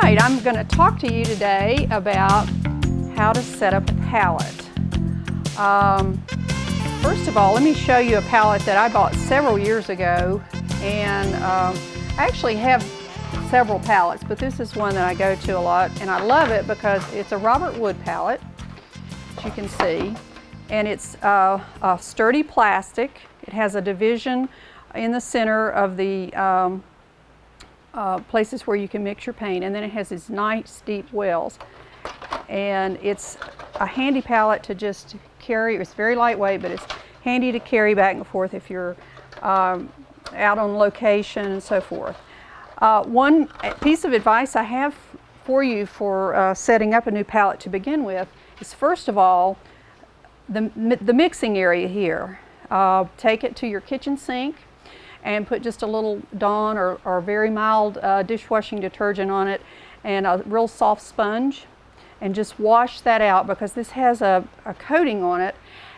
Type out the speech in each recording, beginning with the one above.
right, I'm going to talk to you today about how to set up a palette. First of all, let me show you a palette that I bought several years ago, and I actually have several palettes, but this is one that I go to a lot, and I love it because it's a Robert Wood palette, as you can see, and it's a sturdy plastic. It has a division in the center of the places where you can mix your paint, and then it has these nice deep wells, and it's a handy palette to just carry. It's very lightweight, but it's handy to carry back and forth if you're out on location and so forth. One piece of advice I have for you for setting up a new palette to begin with is, first of all, the mixing area here. Take it to your kitchen sink and put just a little Dawn or very mild dishwashing detergent on it and a real soft sponge, and just wash that out, because this has a coating on it,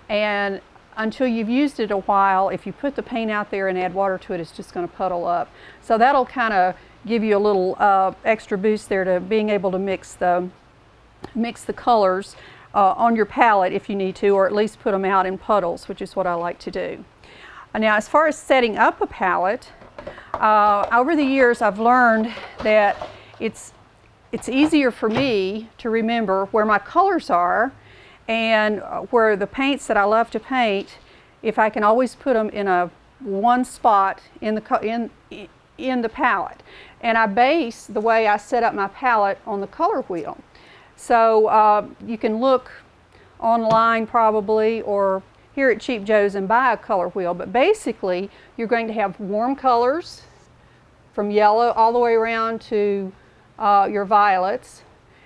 and until you've used it a while, if you put the paint out there and add water to it, it's just going to puddle up. So that'll kind of give you a little extra boost there to being able to mix the colors on your palette if you need to, or at least put them out in puddles, which is what I like to do. Now, as far as setting up a palette, over the years I've learned that it's easier for me to remember where my colors are and where the paints that I love to paint, if I can always put them in one spot in the palette. And I base the way I set up my palette on the color wheel. So you can look online probably, or here at Cheap Joe's, and buy a color wheel, but basically you're going to have warm colors from yellow all the way around to your violets,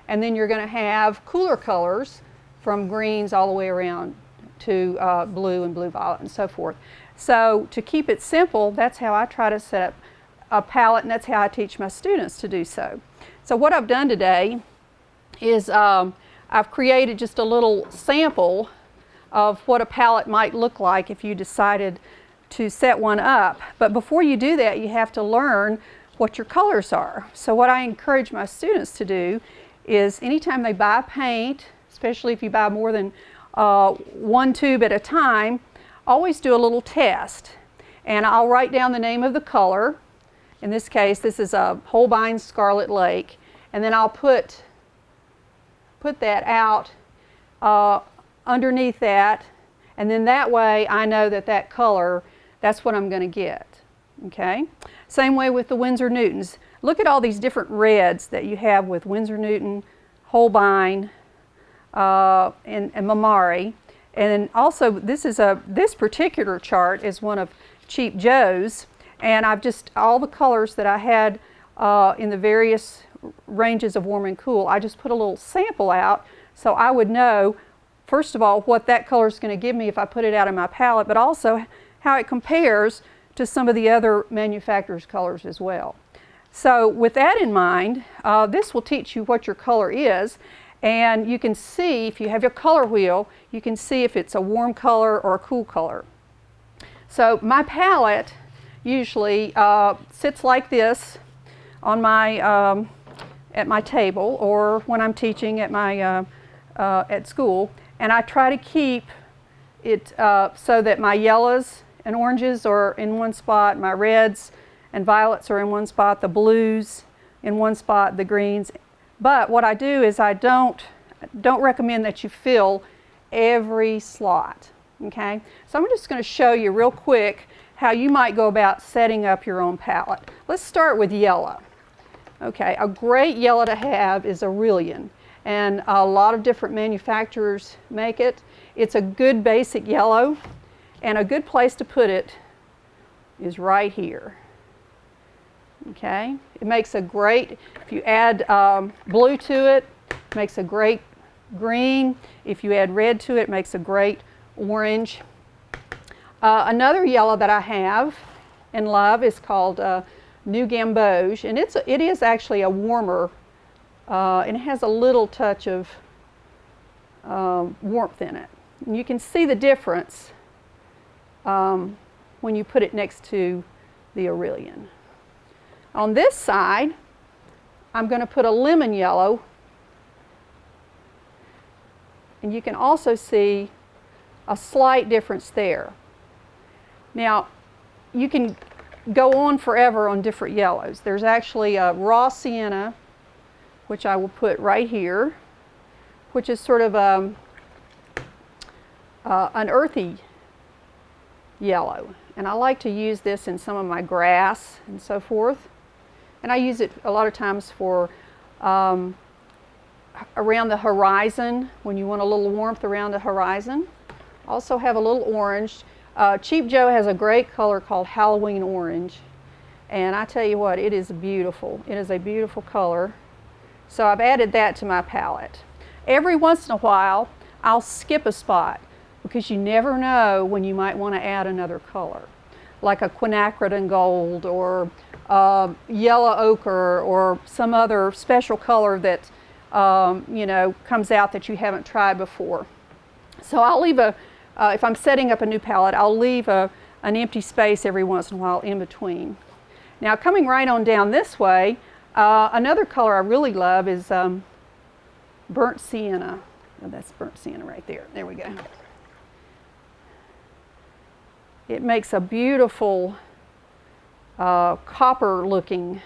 and then you're going to have cooler colors from greens all the way around to blue and blue violet and so forth. So to keep it simple, that's how I try to set up a palette, and that's how I teach my students to do so. So what I've done today is I've created just a little sample of what a palette might look like if you decided to set one up. But before you do that, you have to learn what your colors are. So what I encourage my students to do is, anytime they buy paint, especially if you buy more than one tube at a time, always do a little test. And I'll write down the name of the color. In this case, this is a Holbein Scarlet Lake, and then I'll put that out underneath that, and then that way I know that color, that's what I'm going to get. Okay? Same way with the Winsor Newtons. Look at all these different reds that you have with Winsor Newton, Holbein, and Mamari. And also this particular chart is one of Cheap Joe's, and I've just, all the colors that I had in the various ranges of warm and cool, I just put a little sample out so I would know, first of all, what that color is going to give me if I put it out in my palette, but also how it compares to some of the other manufacturer's colors as well. So with that in mind, this will teach you what your color is, and you can see, if you have your color wheel, you can see if it's a warm color or a cool color. So my palette usually sits like this on my at my table, or when I'm teaching at my at school, and I try to keep it so that my yellows and oranges are in one spot, my reds and violets are in one spot, the blues in one spot, the greens. But what I do is I don't recommend that you fill every slot. Okay, so I'm just going to show you real quick how you might go about setting up your own palette. Let's start with yellow. Okay, a great yellow to have is Nermilion, and a lot of different manufacturers make it. It's a good basic yellow, and a good place to put it is right here. Okay, it makes a great, if you add blue to it, it makes a great green. If you add red to it, it makes a great orange. Another yellow that I have and love is called New Gamboge, and it is actually a warmer, and it has a little touch of warmth in it. And you can see the difference when you put it next to the Nermilion. On this side, I'm going to put a lemon yellow, and you can also see a slight difference there. Now, you can go on forever on different yellows. There's actually a raw sienna, which I will put right here, which is sort of an earthy yellow. And I like to use this in some of my grass and so forth. And I use it a lot of times for around the horizon, when you want a little warmth around the horizon. Also have a little orange. Cheap Joe has a great color called Halloween Orange. And I tell you what, it is beautiful. It is a beautiful color. So I've added that to my palette. Every once in a while, I'll skip a spot because you never know when you might want to add another color, like a quinacridone gold or yellow ochre or some other special color that you know, comes out that you haven't tried before. So I'll leave if I'm setting up a new palette, I'll leave an empty space every once in a while in between. Now coming right on down this way, another color I really love is burnt sienna. Oh, that's burnt sienna right there. There we go. It makes a beautiful copper looking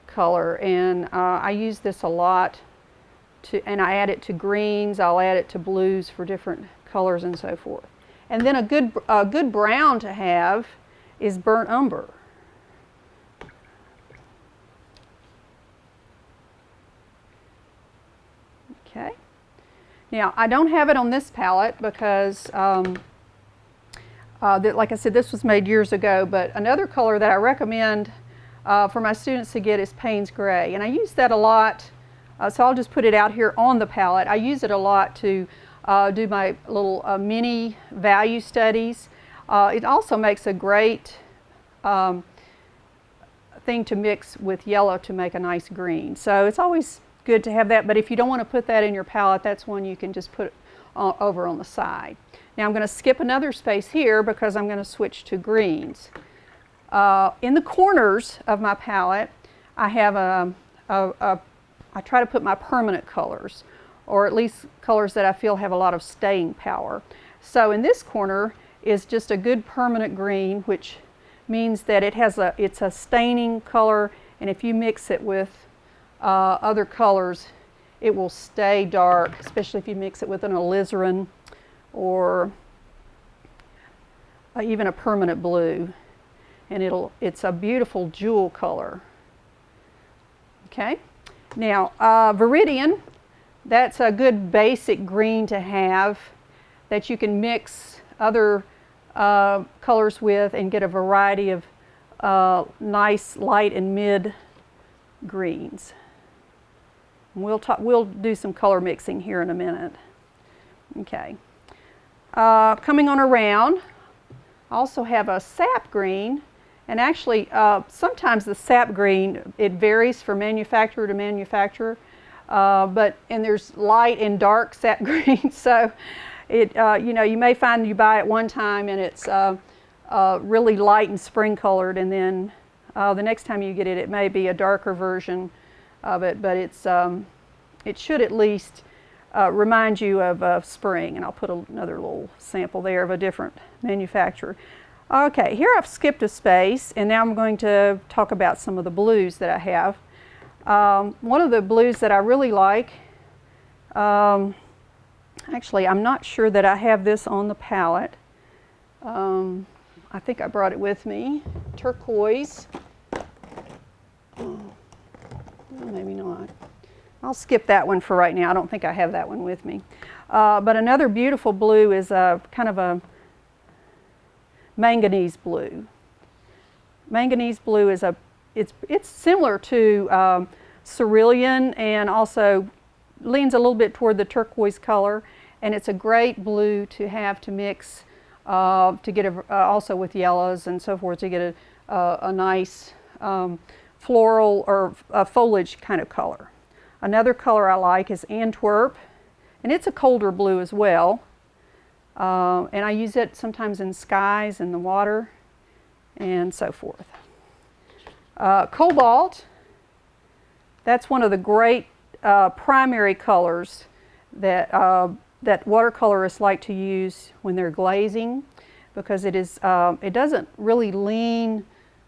color, and I use this a lot and I add it to greens. I'll add it to blues for different colors and so forth. And then a good brown to have is burnt umber. Okay. Now I don't have it on this palette because like I said, this was made years ago, but another color that I recommend for my students to get is Payne's Gray, and I use that a lot, so I'll just put it out here on the palette. I use it a lot to do my little mini value studies. It also makes a great thing to mix with yellow to make a nice green, so it's always good to have that, but if you don't want to put that in your palette, that's one you can just put over on the side. Now I'm going to skip another space here because I'm going to switch to greens. In the corners of my palette, I have I try to put my permanent colors, or at least colors that I feel have a lot of staying power. So in this corner is just a good permanent green, which means that it's a staining color, and if you mix it with other colors, it will stay dark, especially if you mix it with an alizarin or even a permanent blue, and it's a beautiful jewel color. Okay, now Viridian, that's a good basic green to have that you can mix other colors with and get a variety of nice light and mid greens. We'll do some color mixing here in a minute. Okay. Coming on around, I also have a sap green, and actually sometimes the sap green, it varies from manufacturer to manufacturer, and there's light and dark sap green, so it you know, you may find you buy it one time and it's really light and spring colored, and then the next time you get it, it may be a darker version of it, but it should at least remind you of spring, and I'll put another little sample there of a different manufacturer. Okay, here I've skipped a space, and now I'm going to talk about some of the blues that I have. One of the blues that I really like, actually I'm not sure that I have this on the palette. I think I brought it with me. Turquoise. Oh, maybe not. I'll skip that one for right now. I don't think I have that one with me. But another beautiful blue is kind of a manganese blue. Manganese blue is it's similar to cerulean, and also leans a little bit toward the turquoise color, and it's a great blue to have to mix to get also with yellows and so forth, to get a nice floral or foliage kind of color. Another color I like is Antwerp, and it's a colder blue as well, and I use it sometimes in skies and the water and so forth. Cobalt, That's one of the great primary colors that, that watercolorists like to use when they're glazing, because it doesn't really lean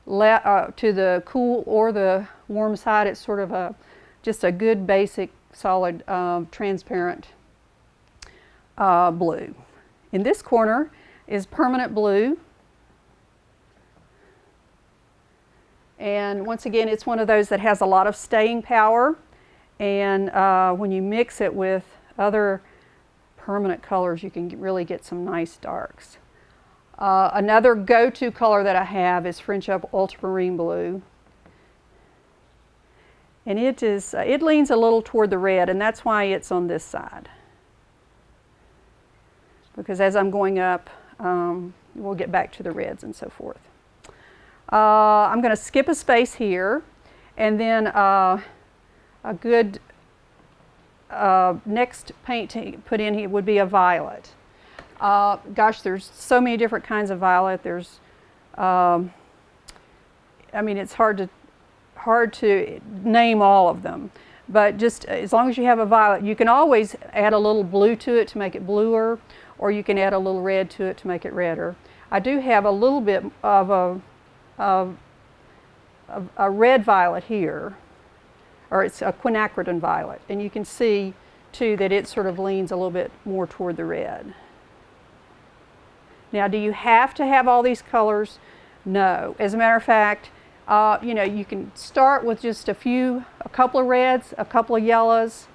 to the cool or the warm side. It's sort of just a good basic solid transparent blue. In this corner is permanent blue, and once again it's one of those that has a lot of staying power, and when you mix it with other permanent colors you can really get some nice darks. Another go-to color that I have is French Ultramarine Blue, and it leans a little toward the red, and that's why it's on this side, because as I'm going up we'll get back to the reds and so forth. I'm going to skip a space here, and then a good next paint to put in here would be a violet. Gosh, there's so many different kinds of violet. There's, I mean, it's hard to name all of them, but just as long as you have a violet, you can always add a little blue to it to make it bluer, or you can add a little red to it to make it redder. I do have a little bit of a red violet here, or it's a Quinacridone Violet, and you can see too that it sort of leans a little bit more toward the red. Now, do you have to have all these colors? No. As a matter of fact, you know, you can start with just a couple of reds, a couple of yellows,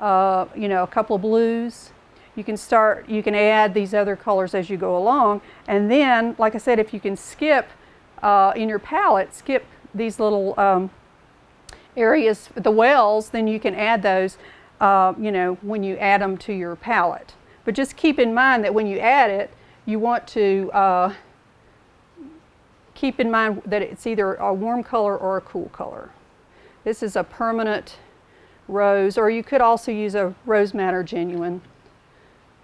you know, a couple of blues. You can add these other colors as you go along, and then, like I said, if you can skip in your palette, skip these little areas, the wells, then you can add those, you know, when you add them to your palette. But just keep in mind that when you add it, you want to keep in mind that it's either a warm color or a cool color. This is a permanent rose, or you could also use a Rose Madder Genuine.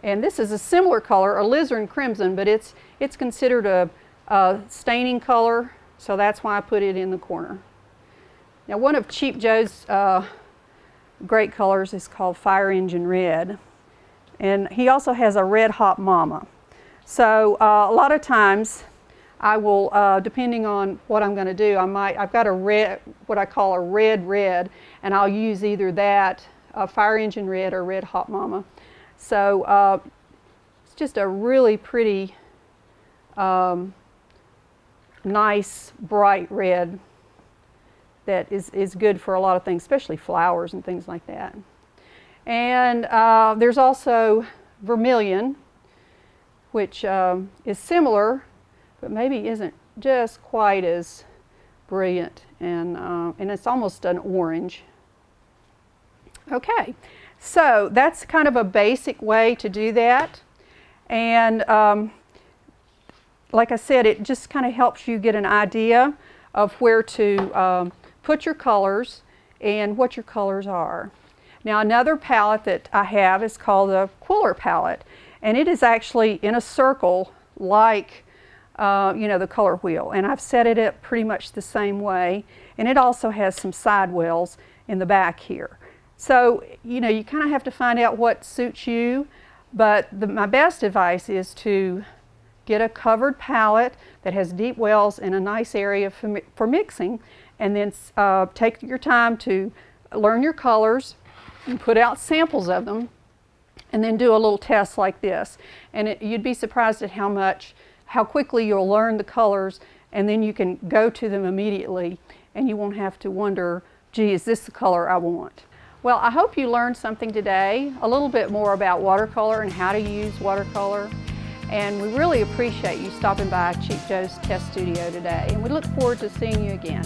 And this is a similar color, Alizarin Crimson, but it's considered a staining color, so that's why I put it in the corner. Now, one of Cheap Joe's great colors is called Fre Engine Red, and he also has a red Hot Momma. So a lot of times I will, depending on what I'm going to do, I've got a red, what I call a red, and I'll use either that, Fre Engine Red, or red Hot Momma. So it's just a really pretty, nice, bright red that is good for a lot of things, especially flowers and things like that. And there's also Vermilion, which is similar, but maybe isn't just quite as brilliant, and it's almost an orange. Okay, so that's kind of a basic way to do that, and like I said, it just kind of helps you get an idea of where to put your colors and what your colors are. Now, another palette that I have is called the Quiller palette, and it is actually in a circle like you know, the color wheel, and I've set it up pretty much the same way, and it also has some side wells in the back here. So, you know, you kind of have to find out what suits you, but my best advice is to get a covered palette that has deep wells and a nice area for mixing, and then take your time to learn your colors and put out samples of them, and then do a little test like this. And you'd be surprised at how quickly you'll learn the colors, and then you can go to them immediately, and you won't have to wonder, gee, is this the color I want? Well, I hope you learned something today, a little bit more about watercolor and how to use watercolor. And we really appreciate you stopping by Cheap Joe's Test Studio today, and we look forward to seeing you again.